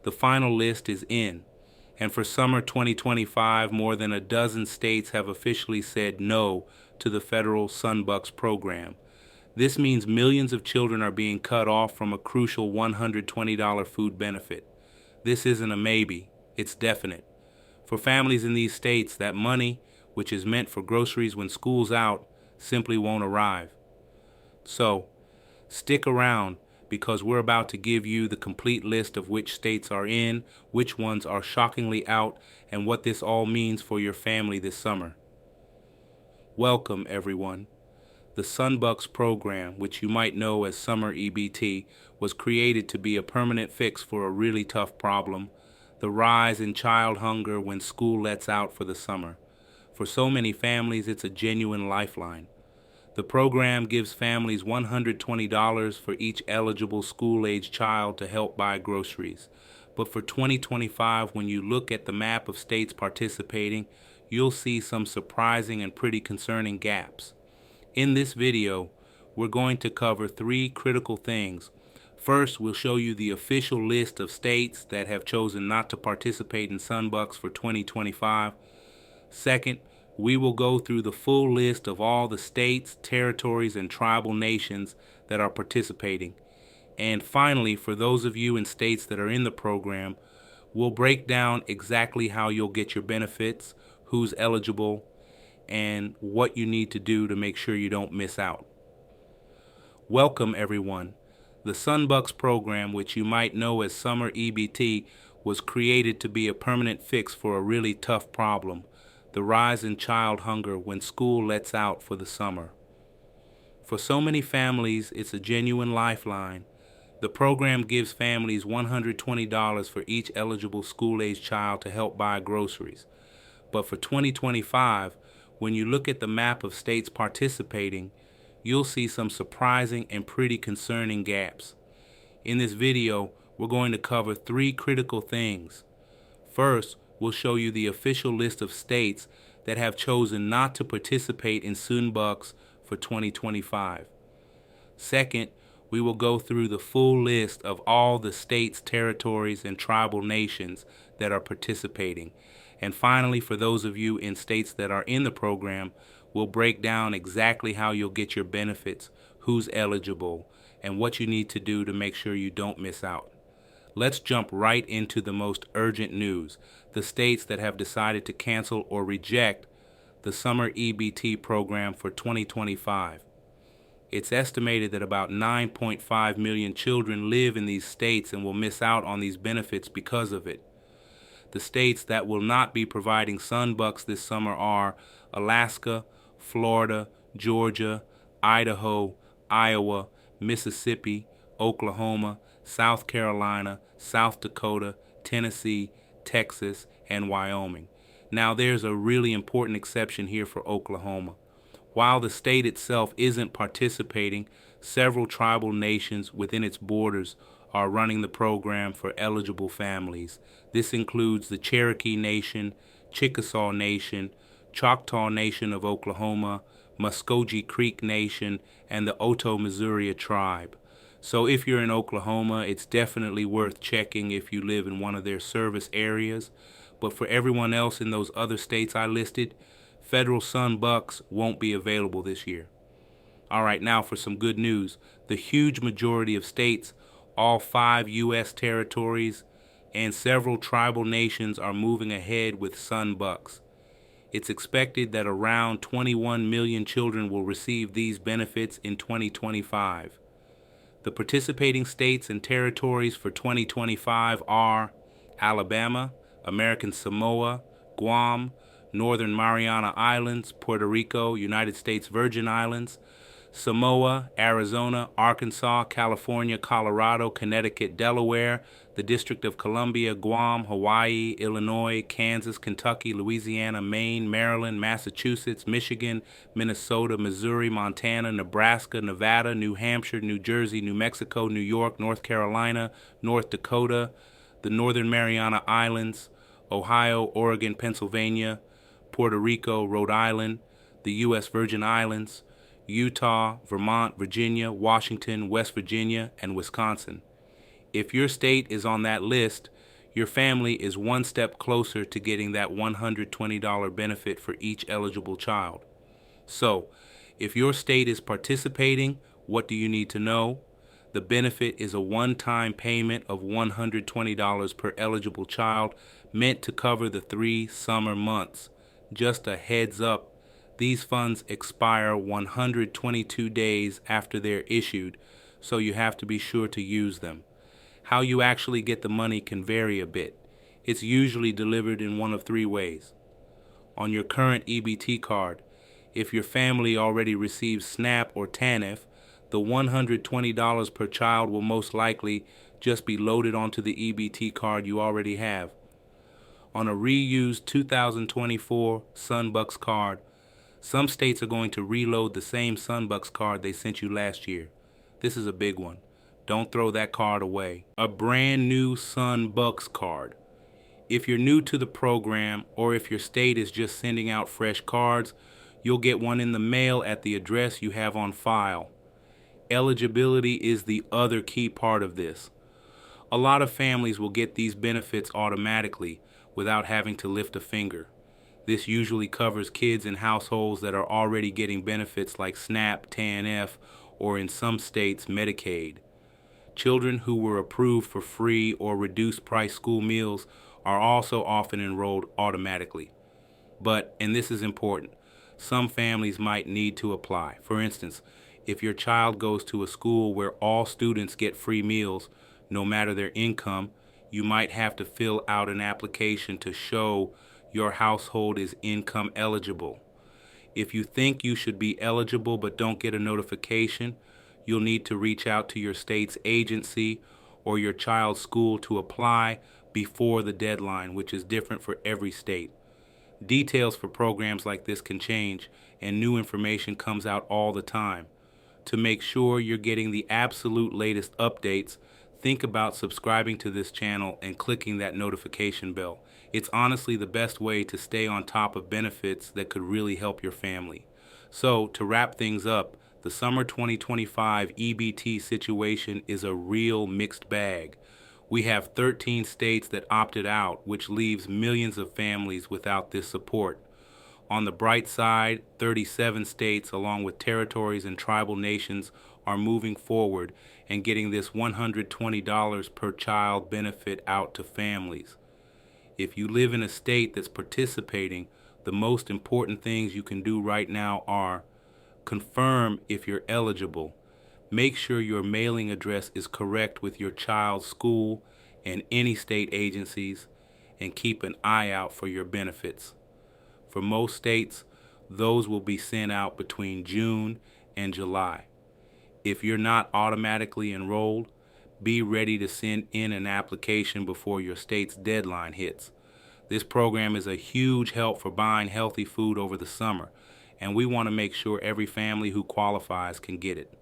The final list is in, and for summer 2025, more than a dozen states have officially said no to the federal Sunbucks program. This means millions of children are being cut off from a crucial $120 food benefit. This isn't a maybe, it's definite. For families in these states, that money, which is meant for groceries when school's out, simply won't arrive. So, stick around because we're about to give you the complete list of which states are in, which ones are shockingly out, and what this all means for your family this summer. Welcome, everyone. The Sunbucks program, which you might know as Summer EBT, was created to be a permanent fix for a really tough problem, the rise in child hunger when school lets out for the summer. For so many families, it's a genuine lifeline. The program gives families $120 for each eligible school-age child to help buy groceries. But for 2025, when you look at the map of states participating, you'll see some surprising and pretty concerning gaps. In this video, we're going to cover three critical things. First, we'll show you the official list of states that have chosen not to participate in Sunbucks for 2025. Second, we will go through the full list of all the states, territories, and tribal nations that are participating. And finally, for those of you in states that are in the program, we'll break down exactly how you'll get your benefits, who's eligible, and what you need to do to make sure you don't miss out. Welcome, everyone. The Sunbucks program, which you might know as Summer EBT, was created to be a permanent fix for a really tough problem, the rise in child hunger when school lets out for the summer. For so many families, it's a genuine lifeline. The program gives families $120 for each eligible school-age child to help buy groceries. But for 2025, when you look at the map of states participating, you'll see some surprising and pretty concerning gaps. In this video, we're going to cover three critical things. First, we'll show you the official list of states that have chosen not to participate in Sunbucks for 2025. Second, we will go through the full list of all the states, territories, and tribal nations that are participating. And finally, for those of you in states that are in the program, we'll break down exactly how you'll get your benefits, who's eligible, and what you need to do to make sure you don't miss out. Let's jump right into the most urgent news, the states that have decided to cancel or reject the Summer EBT program for 2025. It's estimated that about 9.5 million children live in these states and will miss out on these benefits because of it. The states that will not be providing Sunbucks this summer are Alaska, Florida, Georgia, Idaho, Iowa, Mississippi, Oklahoma, South Carolina, South Dakota, Tennessee, Texas, and Wyoming. Now, there's a really important exception here for Oklahoma. While the state itself isn't participating, several tribal nations within its borders are running the program for eligible families. This includes the Cherokee Nation, Chickasaw Nation, Choctaw Nation of Oklahoma, Muscogee Creek Nation, and the Oto-Missouri tribe. So if you're in Oklahoma, it's definitely worth checking if you live in one of their service areas. But for everyone else in those other states I listed, federal Sunbucks won't be available this year. All right, now for some good news. The huge majority of states, all 5 U.S. territories, and several tribal nations are moving ahead with Sunbucks. It's expected that around 21 million children will receive these benefits in 2025. The participating states and territories for 2025 are Alabama, American Samoa, Guam, Northern Mariana Islands, Puerto Rico, United States Virgin Islands, Samoa, Arizona, Arkansas, California, Colorado, Connecticut, Delaware, the District of Columbia, Guam, Hawaii, Illinois, Kansas, Kentucky, Louisiana, Maine, Maryland, Massachusetts, Michigan, Minnesota, Missouri, Montana, Nebraska, Nevada, New Hampshire, New Jersey, New Mexico, New York, North Carolina, North Dakota, the Northern Mariana Islands, Ohio, Oregon, Pennsylvania, Puerto Rico, Rhode Island, the U.S. Virgin Islands, Utah, Vermont, Virginia, Washington, West Virginia, and Wisconsin. If your state is on that list, your family is one step closer to getting that $120 benefit for each eligible child. So, if your state is participating, what do you need to know? The benefit is a one-time payment of $120 per eligible child, meant to cover the 3 summer months. Just a heads up, these funds expire 122 days after they're issued, so you have to be sure to use them. How you actually get the money can vary a bit. It's usually delivered in one of 3 ways. On your current EBT card, if your family already receives SNAP or TANF, the $120 per child will most likely just be loaded onto the EBT card you already have. On a reused 2024 Sunbucks card, some states are going to reload the same Sunbucks card they sent you last year. This is a big one. Don't throw that card away. A brand new Sunbucks card. If you're new to the program, or if your state is just sending out fresh cards, you'll get one in the mail at the address you have on file. Eligibility is the other key part of this. A lot of families will get these benefits automatically without having to lift a finger. This usually covers kids in households that are already getting benefits like SNAP, TANF, or in some states, Medicaid. Children who were approved for free or reduced price school meals are also often enrolled automatically. But, and this is important, some families might need to apply. For instance, if your child goes to a school where all students get free meals, no matter their income, you might have to fill out an application to show your household is income eligible. If you think you should be eligible but don't get a notification, you'll need to reach out to your state's agency or your child's school to apply before the deadline, which is different for every state. Details for programs like this can change, and new information comes out all the time. To make sure you're getting the absolute latest updates, think about subscribing to this channel and clicking that notification bell. It's honestly the best way to stay on top of benefits that could really help your family. So, to wrap things up, the summer 2025 EBT situation is a real mixed bag. We have 13 states that opted out, which leaves millions of families without this support. On the bright side, 37 states, along with territories and tribal nations, are moving forward and getting this $120 per child benefit out to families. If you live in a state that's participating, the most important things you can do right now are: confirm if you're eligible. Make sure your mailing address is correct with your child's school and any state agencies, and keep an eye out for your benefits. For most states, those will be sent out between June and July. If you're not automatically enrolled, be ready to send in an application before your state's deadline hits. This program is a huge help for buying healthy food over the summer, and we want to make sure every family who qualifies can get it.